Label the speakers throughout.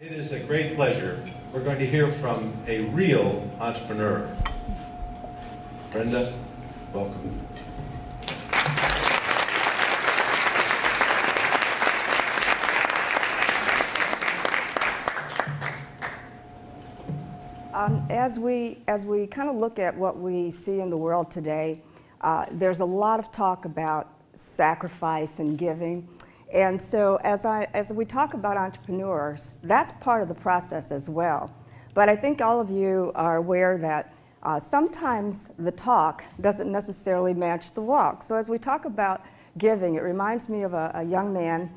Speaker 1: It is a great pleasure. We're going to hear from a real entrepreneur. Brenda, welcome.
Speaker 2: As we kind of look at what we see in the world today, there's a lot of talk about sacrifice and giving. And so as we talk about entrepreneurs, that's part of the process as well. But I think all of you are aware that sometimes the talk doesn't necessarily match the walk. So as we talk about giving, it reminds me of a young man.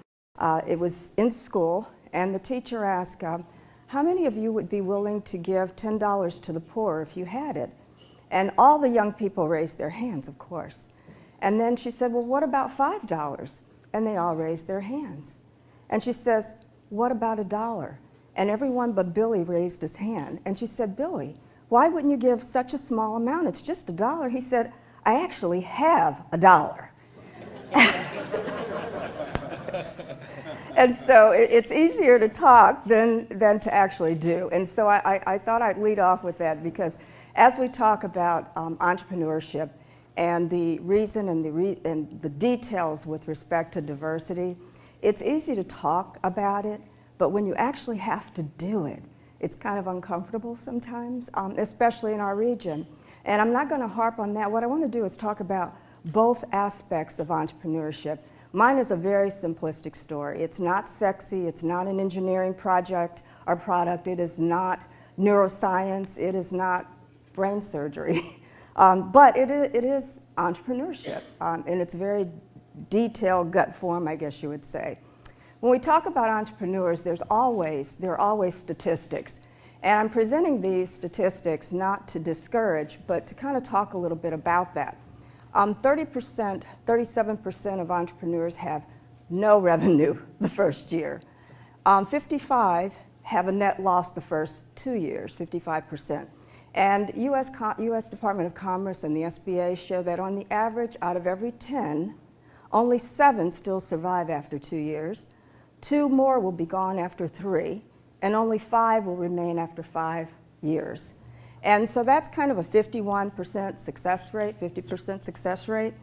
Speaker 2: It was in school, and the teacher asked, how many of you would be willing to give $10 to the poor if you had it? And all the young people raised their hands, of course. And then she said, well, what about $5? And they all raised their hands. And she says, what about $1? And everyone but Billy raised his hand. And she said, Billy, why wouldn't you give such a small amount? It's just $1. He said, I actually have $1. And so it's easier to talk than to actually do. And so I thought I'd lead off with that, because as we talk about entrepreneurship and the reason and the details with respect to diversity, it's easy to talk about it, but when you actually have to do it, it's kind of uncomfortable sometimes, especially in our region. And I'm not going to harp on that. What I want to do is talk about both aspects of entrepreneurship. Mine is a very simplistic story. It's not sexy. It's not an engineering project or product. It is not neuroscience. It is not brain surgery. But it is entrepreneurship in its very detailed gut form, I guess you would say. When we talk about entrepreneurs, there are always statistics. And I'm presenting these statistics not to discourage, but to kind of talk a little bit about that. 37% of entrepreneurs have no revenue the first year. 55 have a net loss the first 2 years, 55%. And U.S. Department of Commerce and the SBA show that on the average, out of every 10, only 7 still survive after 2 years. 2 more will be gone after 3, and only 5 will remain after 5 years. And so that's kind of a 51% success rate, 50% success rate.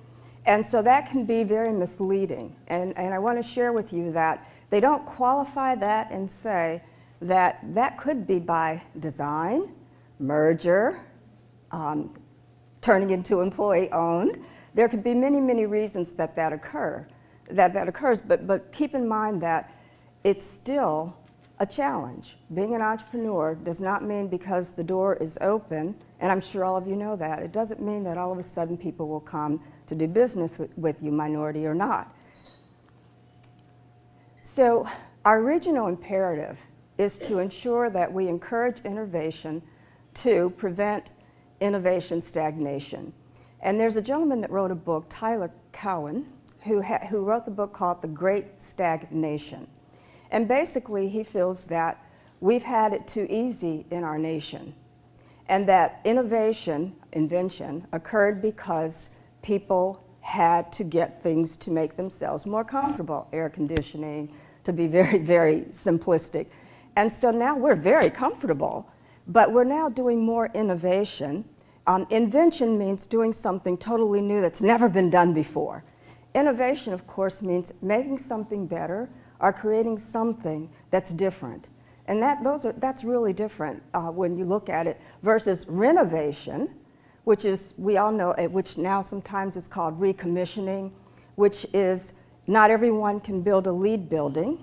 Speaker 2: And so that can be very misleading. And I want to share with you that they don't qualify that and say that that could be by design, merger, turning into employee-owned. There could be many, many reasons that occurs, but keep in mind that it's still a challenge. Being an entrepreneur does not mean because the door is open, and I'm sure all of you know that, it doesn't mean that all of a sudden people will come to do business with you, minority or not. So our regional imperative is to ensure that we encourage innovation to prevent innovation stagnation. And there's a gentleman that wrote a book, Tyler Cowen, who wrote the book called The Great Stagnation. And basically, he feels that we've had it too easy in our nation, and that invention, occurred because people had to get things to make themselves more comfortable, air conditioning, to be very, very simplistic. And so now we're very comfortable, but we're now doing more innovation. Invention means doing something totally new that's never been done before. Innovation, of course, means making something better, are creating something that's different. And that's really different when you look at it versus renovation, which is, we all know, which now sometimes is called recommissioning, which is not everyone can build a LEED building,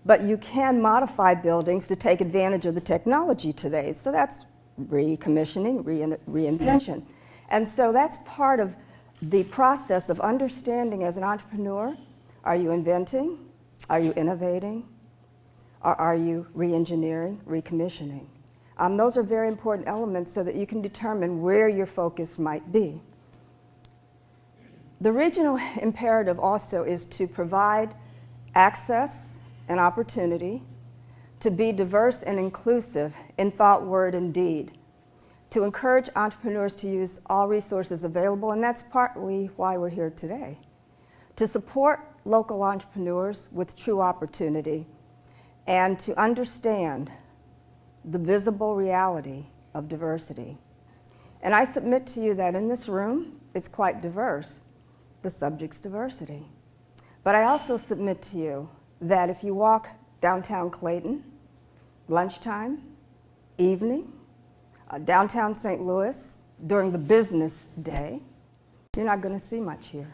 Speaker 2: but you can modify buildings to take advantage of the technology today. So that's recommissioning, reinvention. And so that's part of the process of understanding as an entrepreneur. Are you inventing? Are you innovating? Or are you re-engineering, recommissioning? Those are very important elements so that you can determine where your focus might be. The regional imperative also is to provide access and opportunity, to be diverse and inclusive in thought, word, and deed, to encourage entrepreneurs to use all resources available, and that's partly why we're here today, to support local entrepreneurs with true opportunity, and to understand the visible reality of diversity. And I submit to you that in this room, it's quite diverse, the subject's diversity. But I also submit to you that if you walk downtown Clayton, lunchtime, evening, downtown St. Louis, during the business day, you're not going to see much here.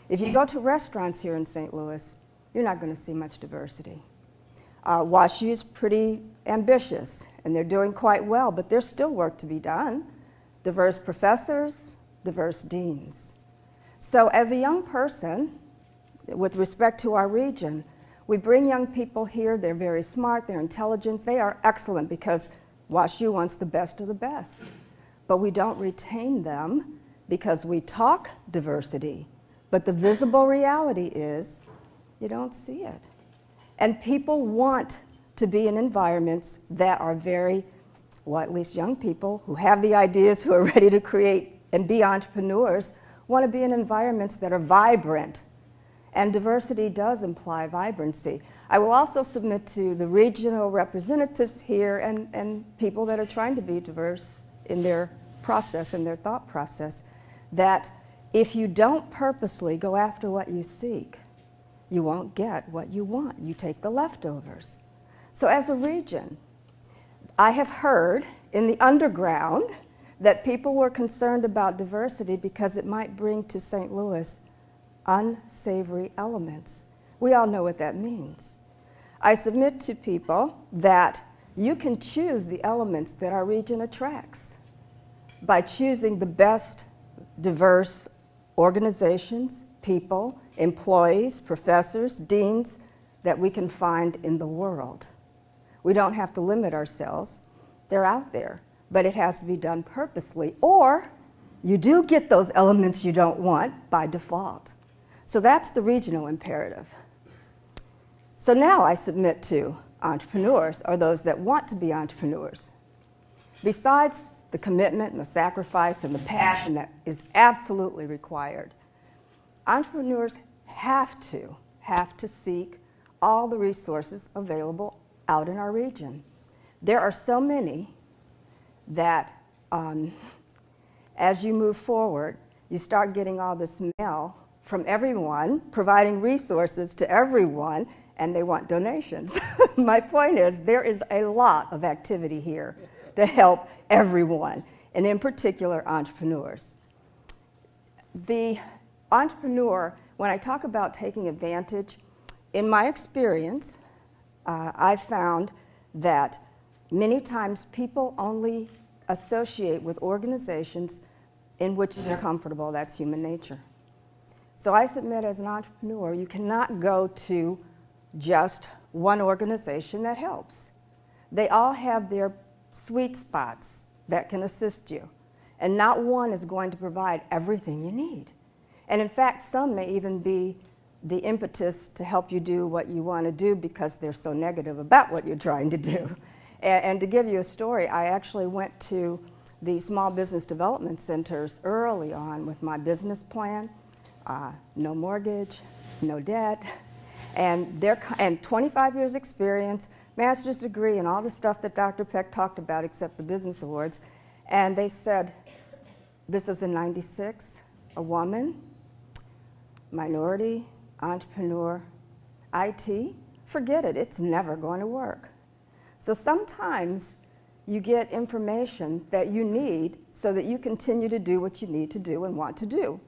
Speaker 2: If you go to restaurants here in St. Louis, you're not going to see much diversity. WashU's pretty ambitious, and they're doing quite well, but there's still work to be done. Diverse professors, diverse deans. So as a young person, with respect to our region, we bring young people here. They're very smart, they're intelligent, they are excellent because WashU wants the best of the best. But we don't retain them because we talk diversity. But the visible reality is you don't see it. And people want to be in environments that are very, well, at least young people who have the ideas, who are ready to create and be entrepreneurs, want to be in environments that are vibrant. And diversity does imply vibrancy. I will also submit to the regional representatives here and people that are trying to be diverse in their process, in their thought process, that if you don't purposely go after what you seek, you won't get what you want. You take the leftovers. So as a region, I have heard in the underground that people were concerned about diversity because it might bring to St. Louis unsavory elements. We all know what that means. I submit to people that you can choose the elements that our region attracts by choosing the best diverse organizations, people, employees, professors, deans that we can find in the world. We don't have to limit ourselves. They're out there, but it has to be done purposely, or you do get those elements you don't want by default. So that's the regional imperative. So now I submit to entrepreneurs, or those that want to be entrepreneurs. Besides the commitment and the sacrifice and the passion that is absolutely required, entrepreneurs have to seek all the resources available out in our region. There are so many that as you move forward, you start getting all this mail from everyone, providing resources to everyone, and they want donations. My point is, there is a lot of activity here to help everyone, and in particular, entrepreneurs. The entrepreneur, when I talk about taking advantage, in my experience, I found that many times people only associate with organizations in which they're comfortable. That's human nature. So I submit, as an entrepreneur, you cannot go to just one organization that helps. They all have their sweet spots that can assist you, and not one is going to provide everything you need. And in fact, some may even be the impetus to help you do what you want to do because they're so negative about what you're trying to do. And to give you a story, I actually went to the small business development centers early on with my business plan, no mortgage, no debt, and 25 years experience, master's degree, and all the stuff that Dr. Peck talked about except the business awards. And they said, this was in '96, a woman, minority, entrepreneur, IT, forget it, it's never going to work. So sometimes you get information that you need so that you continue to do what you need to do and want to do.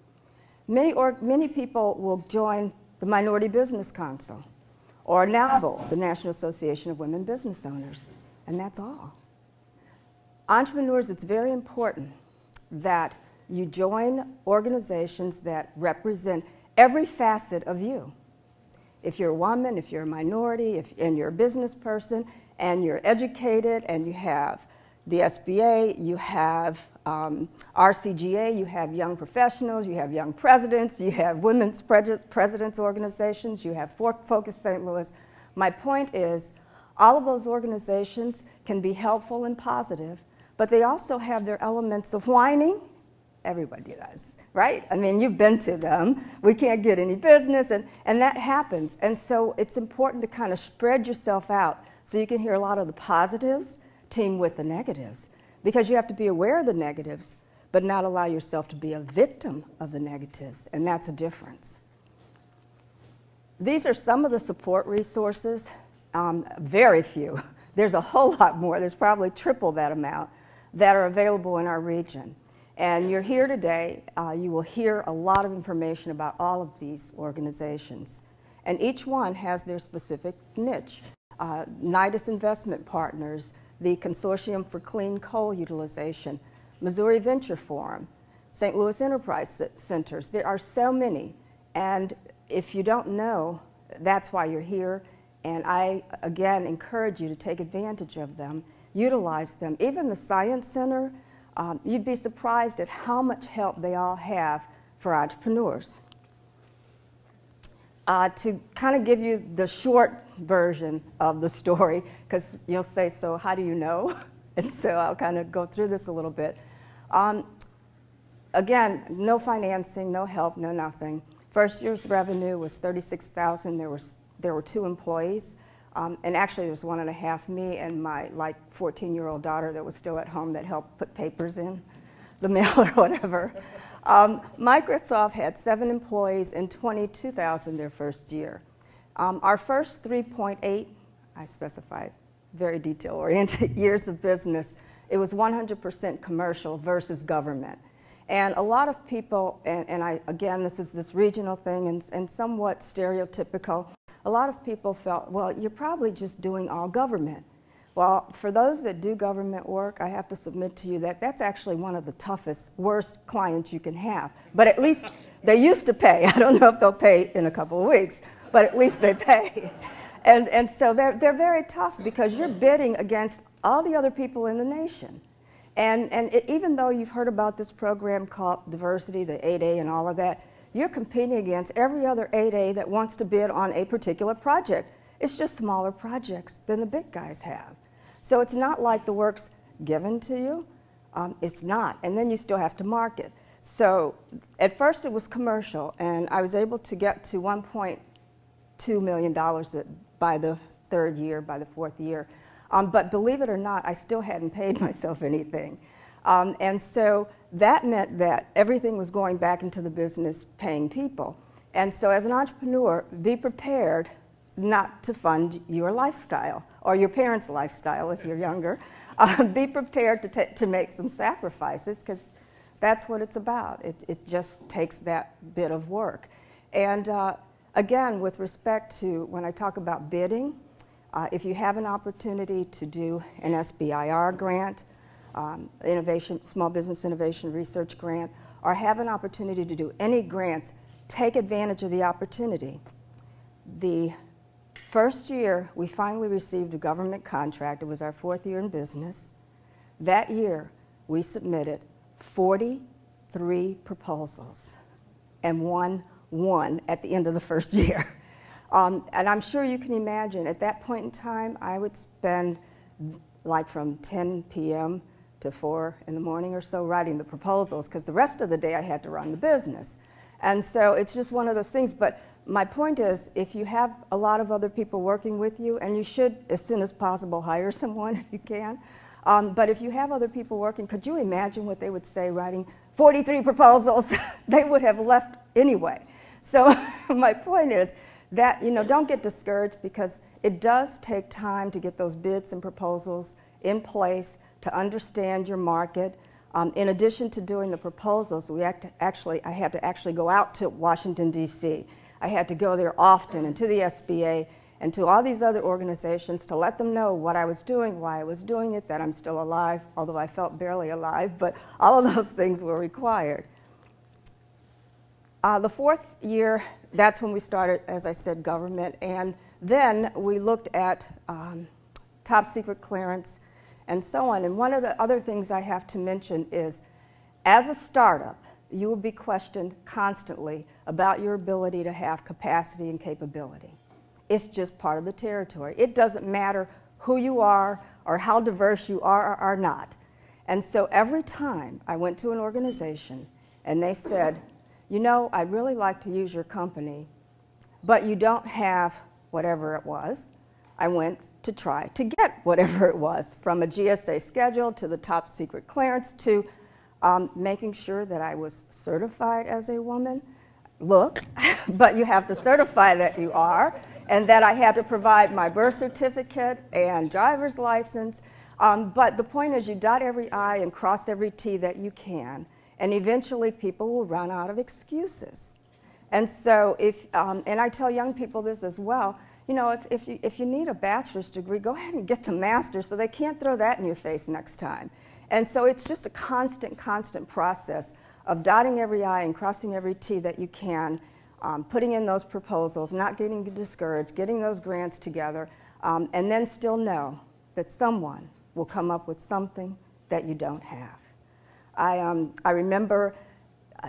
Speaker 2: Many people will join the Minority Business Council or NABL, the National Association of Women Business Owners, and that's all. Entrepreneurs, it's very important that you join organizations that represent every facet of you. If you're a woman, if you're a minority, and you're a business person, and you're educated, and you have the SBA, you have RCGA, you have young professionals, you have young presidents, you have women's presidents organizations, you have Focus St. Louis. My point is, all of those organizations can be helpful and positive, but they also have their elements of whining Everybody does, right? I mean, you've been to them. We can't get any business, and that happens. And so it's important to kind of spread yourself out so you can hear a lot of the positives team with the negatives, because you have to be aware of the negatives, but not allow yourself to be a victim of the negatives, and that's a difference. These are some of the support resources, very few. There's a whole lot more, there's probably triple that amount, that are available in our region. And you're here today, you will hear a lot of information about all of these organizations. And each one has their specific niche. Nidus Investment Partners, the Consortium for Clean Coal Utilization, Missouri Venture Forum, St. Louis Enterprise Centers. There are so many, and if you don't know, that's why you're here, and I, again, encourage you to take advantage of them, utilize them. Even the Science Center, you'd be surprised at how much help they all have for entrepreneurs. To kind of give you the short version of the story, because you'll say, so how do you know? And so I'll kind of go through this a little bit. Again, no financing, no help, no nothing. First year's revenue was $36,000. There were 2 employees, and actually there was 1.5 me and my 14-year-old daughter that was still at home that helped put papers in the mail or whatever. Microsoft had 7 employees and $22,000 their first year. Our first 3.8, I specified, very detail-oriented years of business, it was 100% commercial versus government. And a lot of people, and again, this is this regional thing and somewhat stereotypical, a lot of people felt, well, you're probably just doing all government. Well, for those that do government work, I have to submit to you that that's actually one of the toughest, worst clients you can have. But at least they used to pay. I don't know if they'll pay in a couple of weeks, but at least they pay. And so they're very tough because you're bidding against all the other people in the nation. And even though you've heard about this program called Diversity, the 8A and all of that, you're competing against every other 8A that wants to bid on a particular project. It's just smaller projects than the big guys have. So it's not like the work's given to you. It's not. And then you still have to market. So at first it was commercial, and I was able to get to $1.2 million by the 3rd year, by the 4th year. But believe it or not, I still hadn't paid myself anything. And so that meant that everything was going back into the business paying people. And so as an entrepreneur, be prepared not to fund your lifestyle or your parents' lifestyle if you're younger. Be prepared to make some sacrifices, because that's what it's about. It just takes that bit of work. And again, with respect to when I talk about bidding, if you have an opportunity to do an SBIR grant, Small Business Innovation Research Grant, or have an opportunity to do any grants, take advantage of the opportunity. The first year, we finally received a government contract. It was our 4th year in business. That year, we submitted 43 proposals and won 1 at the end of the first year. And I'm sure you can imagine, at that point in time, I would spend like from 10 p.m. to 4 in the morning or so writing the proposals, because the rest of the day I had to run the business. And so it's just one of those things. But my point is, if you have a lot of other people working with you, and you should, as soon as possible, hire someone if you can. But if you have other people working, could you imagine what they would say writing 43 proposals? They would have left anyway. So my point is that, don't get discouraged, because it does take time to get those bids and proposals in place, to understand your market. In addition to doing the proposals, I had to actually go out to Washington, D.C. I had to go there often, and to the SBA, and to all these other organizations, to let them know what I was doing, why I was doing it, that I'm still alive, although I felt barely alive, but all of those things were required. The 4th year, that's when we started, as I said, government, and then we looked at top secret clearance and so on. And one of the other things I have to mention is, as a startup, you will be questioned constantly about your ability to have capacity and capability. It's just part of the territory. It doesn't matter who you are or how diverse you are or not. And so every time I went to an organization and they said, you know, I'd really like to use your company, but you don't have whatever it was. I went to try to get whatever it was, from a GSA schedule to the top secret clearance to making sure that I was certified as a woman. Look, but you have to certify that you are, and that I had to provide my birth certificate and driver's license. But the point is, you dot every I and cross every T that you can, and eventually people will run out of excuses. And so and I tell young people this as well, you know, if you need a bachelor's degree, go ahead and get the master's so they can't throw that in your face next time. And so it's just a constant process of dotting every I and crossing every T that you can, putting in those proposals, not getting discouraged, getting those grants together, and then still know that someone will come up with something that you don't have. I remember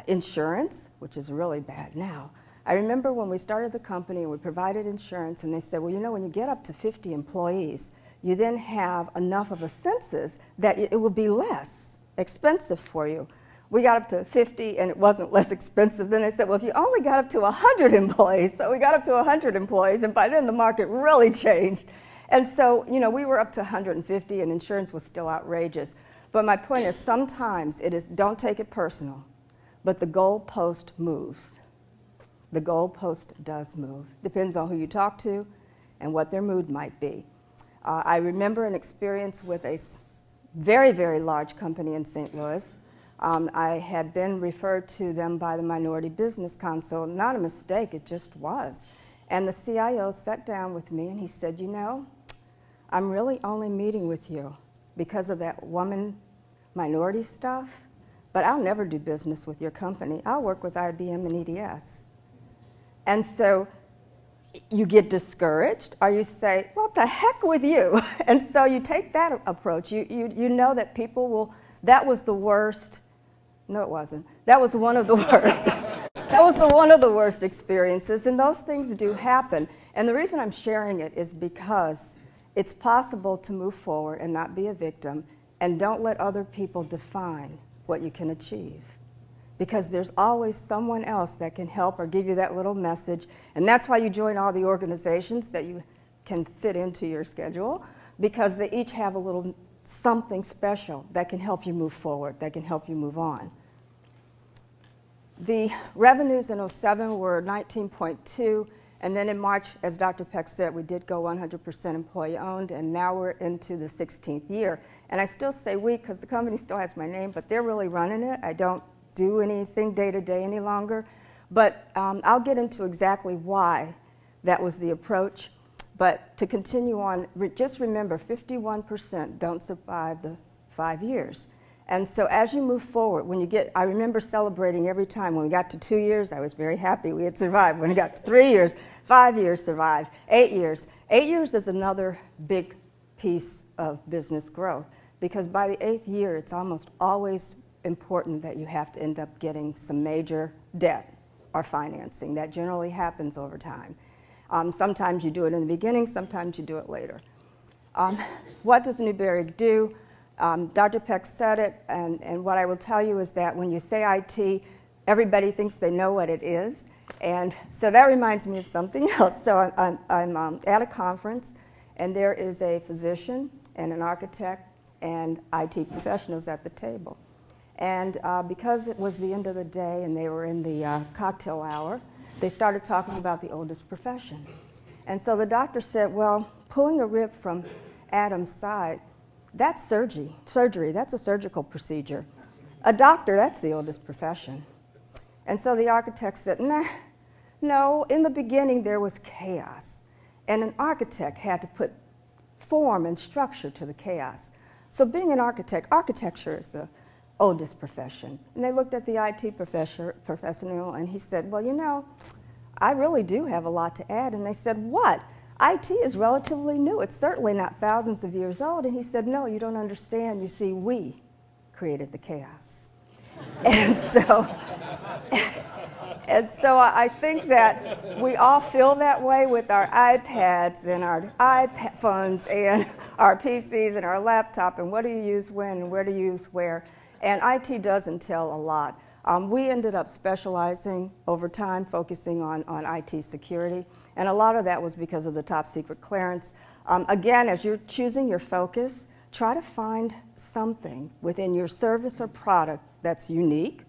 Speaker 2: insurance, which is really bad now. I remember when we started the company and we provided insurance, and they said, well, you know, when you get up to 50 employees, you then have enough of a census that it will be less expensive for you. We got up to 50 and it wasn't less expensive. Then they said, well, if you only got up to 100 employees, so we got up to 100 employees, and by then the market really changed. And so, you know, we were up to 150 and insurance was still outrageous. But my point is, sometimes it is, don't take it personal, but the goalpost moves. The goalpost does move. Depends on who you talk to and what their mood might be. I remember an experience with a very, very large company in St. Louis. I had been referred to them by the Minority Business Council. Not a mistake, it just was. And the CIO sat down with me and he said, you know, I'm really only meeting with you because of that woman minority stuff, but I'll never do business with your company. I'll work with IBM and EDS. And so you get discouraged, or you say, well, the heck with you. And so you take that approach. You know that people will, that was the worst. No, it wasn't. That was one of the worst. That was one of the worst experiences, and those things do happen. And the reason I'm sharing it is because it's possible to move forward and not be a victim, and don't let other people define what you can achieve. Because there's always someone else that can help or give you that little message, and that's why you join all the organizations that you can fit into your schedule, because they each have a little something special that can help you move forward, that can help you move on. The revenues in '07 were 19.2, and then in March, as Dr. Peck said, we did go 100% employee-owned, and now we're into the 16th year. And I still say we because the company still has my name, but they're really running it. I don't do anything day-to-day any longer. But I'll get into exactly why that was the approach. But to continue on, just remember, 51% don't survive the 5 years. And so as you move forward, when you get, I remember celebrating every time. When we got to 2 years, I was very happy we had survived. When we got to 3 years, 5 years survived, 8 years. 8 years is another big piece of business growth, because by the 8th year, it's almost always important that you have to end up getting some major debt or financing. That generally happens over time. Sometimes you do it in the beginning, sometimes you do it later. What does Newberry do? Dr. Peck said it, and what I will tell you is that when you say IT, everybody thinks they know what it is. And so that reminds me of something else. So I'm at a conference, and there is a physician and an architect and IT professionals at the table. And because it was the end of the day and they were in the cocktail hour, they started talking about the oldest profession. And so the doctor said, well, pulling a rib from Adam's side, that's surgery, that's a surgical procedure. A doctor, that's the oldest profession. And so the architect said, nah, no, in the beginning there was chaos. And an architect had to put form and structure to the chaos. So being an architect, architecture is the oldest profession. And they looked at the IT professional, and he said, well, you know, I really do have a lot to add. And they said, what? IT is relatively new. It's certainly not thousands of years old. And he said, no, you don't understand. You see, we created the chaos. And so I think that we all feel that way with our iPads and our iPhones and our PCs and our laptop, and what do you use when and where do you use where. And IT does entail a lot. We ended up specializing over time, focusing on IT security, and a lot of that was because of the top secret clearance. Again, as you're choosing your focus, try to find something within your service or product that's unique,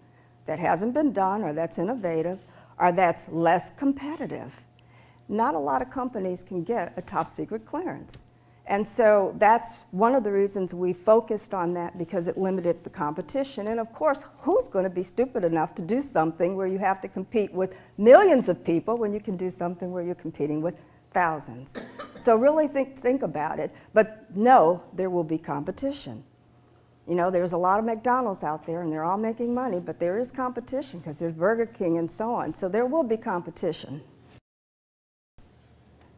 Speaker 2: that hasn't been done, or that's innovative, or that's less competitive. Not a lot of companies can get a top secret clearance. And so that's one of the reasons we focused on that, because it limited the competition. And of course, who's going to be stupid enough to do something where you have to compete with millions of people when you can do something where you're competing with thousands? So really think about it. But no, there will be competition. You know, there's a lot of McDonald's out there, and they're all making money, but there is competition because there's Burger King and so on. So there will be competition.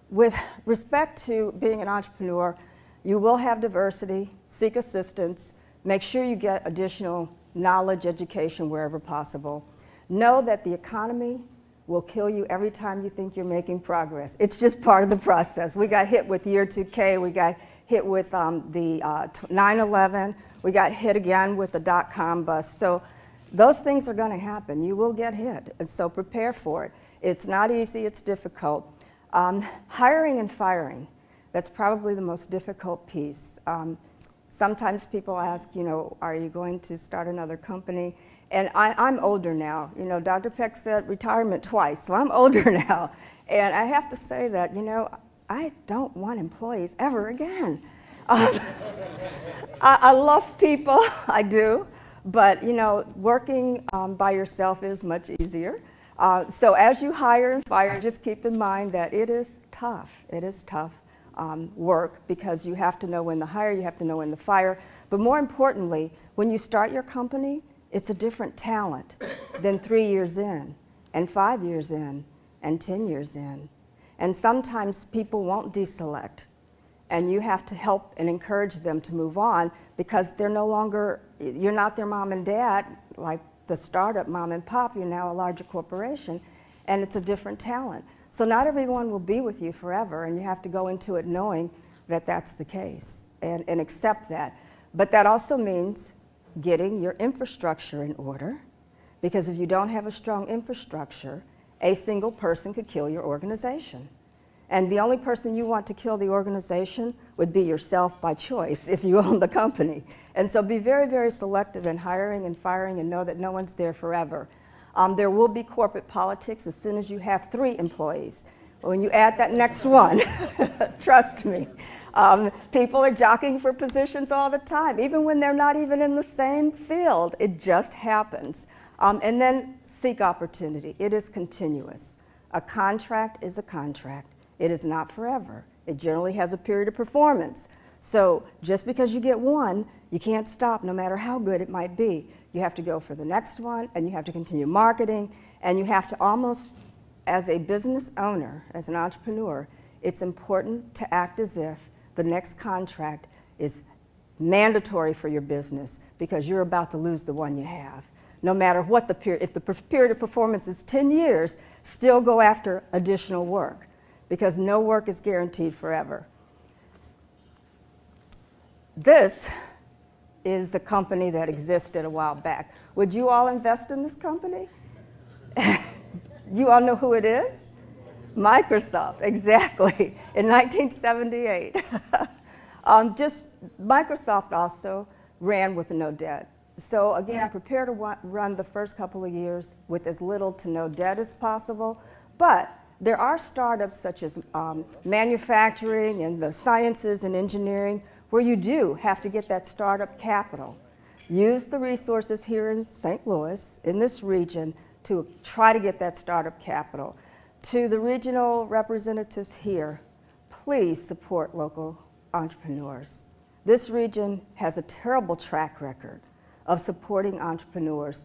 Speaker 2: With respect to being an entrepreneur, you will have diversity, seek assistance, make sure you get additional knowledge, education wherever possible. Know that the economy will kill you every time you think you're making progress. It's just part of the process. We got hit with year 2K, we got hit with the 9/11, we got hit again with the dot-com bust. So those things are going to happen. You will get hit, and so prepare for it. It's not easy, it's difficult. Hiring and firing, that's probably the most difficult piece. Sometimes people ask, you know, are you going to start another company? And I'm older now. You know, Dr. Peck said retirement twice, so I'm older now. And I have to say that, you know, I don't want employees ever again. I love people, I do, but, you know, working by yourself is much easier. So as you hire and fire, just keep in mind that it is tough. It is tough work, because you have to know when to hire, you have to know when to fire. But more importantly, when you start your company, it's a different talent than 3 years in, and 5 years in, and 10 years in. And sometimes people won't deselect, and you have to help and encourage them to move on, because they're no longer, you're not their mom and dad, like the startup mom and pop, you're now a larger corporation, and it's a different talent. So not everyone will be with you forever, and you have to go into it knowing that that's the case, and accept that. But that also means getting your infrastructure in order, because if you don't have a strong infrastructure, a single person could kill your organization. And the only person you want to kill the organization would be yourself by choice if you own the company. And so be very, very selective in hiring and firing, and know that no one's there forever. There will be corporate politics as soon as you have 3 employees. When you add that next one, trust me, people are jockeying for positions all the time, even when they're not even in the same field. It just happens. And then seek opportunity. It is continuous. A contract is a contract. It is not forever. It generally has a period of performance. So just because you get one, you can't stop no matter how good it might be. You have to go for the next one, and you have to continue marketing, and you have to almost, as a business owner, as an entrepreneur, it's important to act as if the next contract is mandatory for your business, because you're about to lose the one you have. No matter what the period, if the period of performance is 10 years, still go after additional work, because no work is guaranteed forever. This is a company that existed a while back. Would you all invest in this company? You all know who it is? Microsoft, exactly, in 1978. Microsoft also ran with no debt. So again, prepare to run the first couple of years with as little to no debt as possible. But there are startups such as manufacturing and the sciences and engineering where you do have to get that startup capital. Use the resources here in St. Louis, in this region, to try to get that startup capital. To the regional representatives here, please support local entrepreneurs. This region has a terrible track record of supporting entrepreneurs,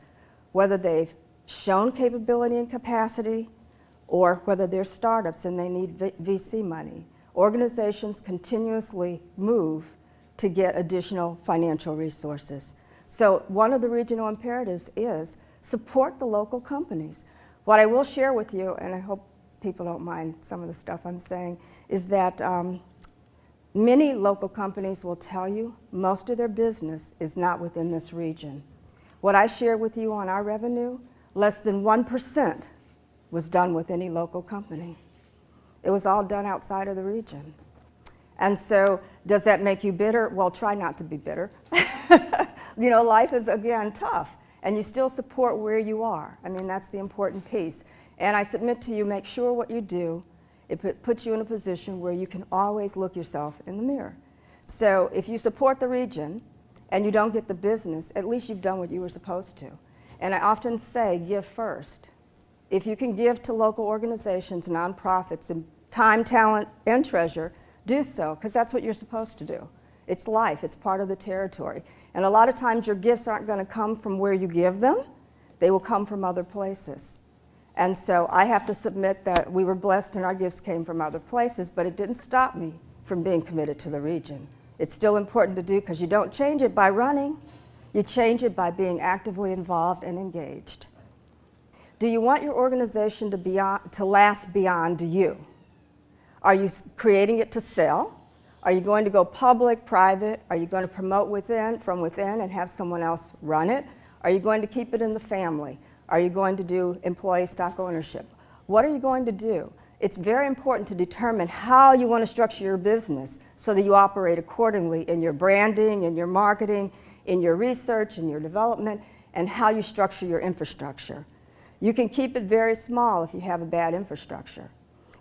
Speaker 2: whether they've shown capability and capacity, or whether they're startups and they need VC money. Organizations continuously move to get additional financial resources. So one of the regional imperatives is support the local companies. What I will share with you, and I hope people don't mind some of the stuff I'm saying, is that many local companies will tell you most of their business is not within this region. What I shared with you on our revenue, less than 1% was done with any local company. It was all done outside of the region. And so, does that make you bitter? Well, try not to be bitter. You know, life is, again, tough, and you still support where you are. I mean, that's the important piece. And I submit to you, make sure what you do, it puts you in a position where you can always look yourself in the mirror. So if you support the region and you don't get the business, at least you've done what you were supposed to. And I often say, give first. If you can give to local organizations, nonprofits, and time, talent, and treasure, do so, because that's what you're supposed to do. It's life, it's part of the territory. And a lot of times your gifts aren't going to come from where you give them, they will come from other places. And so I have to submit that we were blessed and our gifts came from other places, but it didn't stop me from being committed to the region. It's still important to do, because you don't change it by running, you change it by being actively involved and engaged. Do you want your organization to last beyond you? Are you creating it to sell? Are you going to go public, private? Are you going to promote from within and have someone else run it? Are you going to keep it in the family? Are you going to do employee stock ownership? What are you going to do? It's very important to determine how you want to structure your business so that you operate accordingly in your branding, in your marketing, in your research, in your development, and how you structure your infrastructure. You can keep it very small if you have a bad infrastructure.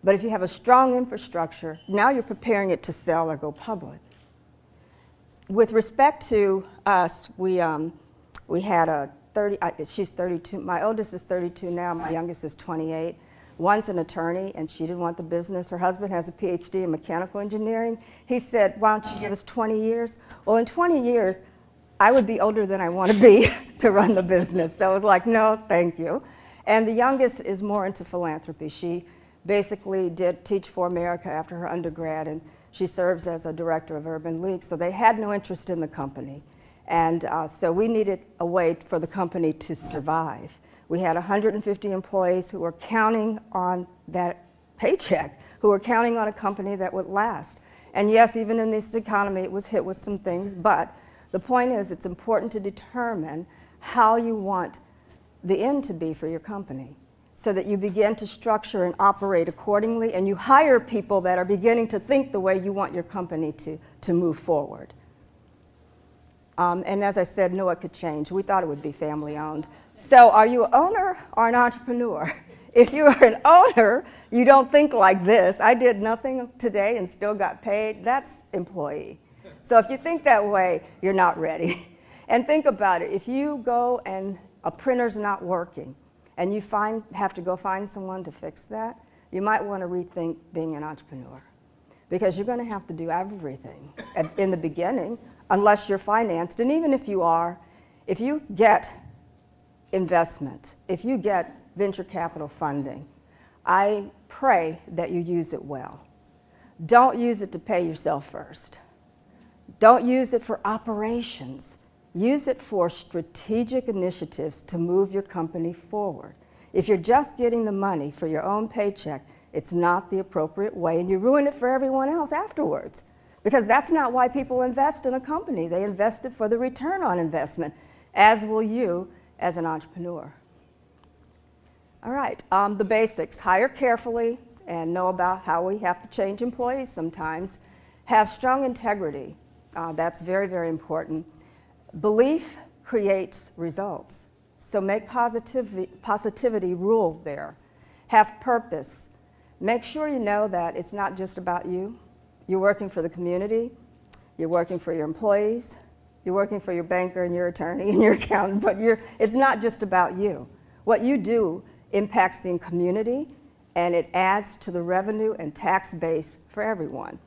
Speaker 2: But if you have a strong infrastructure, now you're preparing it to sell or go public. With respect to us, we had she's 32, my oldest is 32 now, my youngest is 28. One's an attorney, and she didn't want the business. Her husband has a PhD in mechanical engineering. He said, why don't you give us 20 years? Well, in 20 years, I would be older than I want to be to run the business. So I was like, no, thank you. And the youngest is more into philanthropy. She basically did Teach for America after her undergrad, and she serves as a director of Urban League. So they had no interest in the company. And so we needed a way for the company to survive. We had 150 employees who were counting on that paycheck, who were counting on a company that would last. And yes, even in this economy, it was hit with some things, but the point is it's important to determine how you want the end to be for your company, so that you begin to structure and operate accordingly, and you hire people that are beginning to think the way you want your company to move forward. And as I said, no, it could change. We thought it would be family-owned. So are you an owner or an entrepreneur? If you are an owner, you don't think like this. I did nothing today and still got paid. That's employee. So if you think that way, you're not ready. And think about it. If you go and a printer's not working, and you have to go find someone to fix that, you might want to rethink being an entrepreneur. Because you're going to have to do everything in the beginning, unless you're financed. And even if you are, if you get investment, if you get venture capital funding, I pray that you use it well. Don't use it to pay yourself first. Don't use it for operations. Use it for strategic initiatives to move your company forward. If you're just getting the money for your own paycheck, it's not the appropriate way, and you ruin it for everyone else afterwards. Because that's not why people invest in a company. They invest it for the return on investment, as will you as an entrepreneur. All right, the basics. Hire carefully and know about how we have to change employees sometimes. Have strong integrity. That's very, very important. Belief creates results. So make positivity rule there. Have purpose. Make sure you know that it's not just about you. You're working for the community. You're working for your employees. You're working for your banker and your attorney and your accountant, but it's not just about you. What you do impacts the community, and it adds to the revenue and tax base for everyone.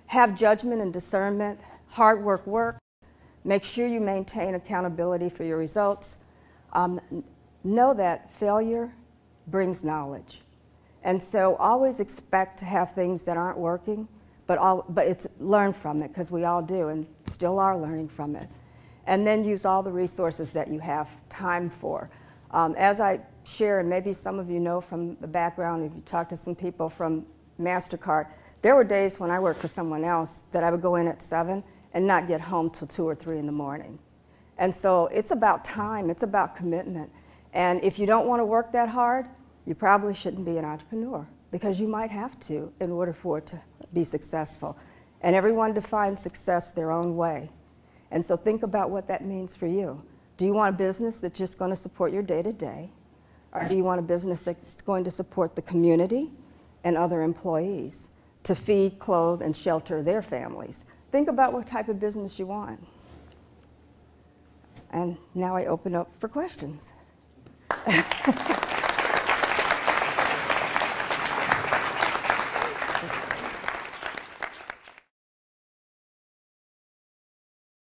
Speaker 2: Have judgment and discernment. Hard work. Make sure you maintain accountability for your results. Know that failure brings knowledge. And so always expect to have things that aren't working, but it's learn from it, because we all do and still are learning from it. And then use all the resources that you have time for. As I share, and maybe some of you know from the background, if you talk to some people from MasterCard, there were days when I worked for someone else that I would go in at 7 and not get home till 2 or 3 in the morning. And so it's about time, it's about commitment. And if you don't want to work that hard, you probably shouldn't be an entrepreneur, because you might have to in order for it to be successful. And everyone defines success their own way. And so think about what that means for you. Do you want a business that's just going to support your day-to-day? Or do you want a business that's going to support the community and other employees to feed, clothe, and shelter their families? Think about what type of business you want. And now I open up for questions.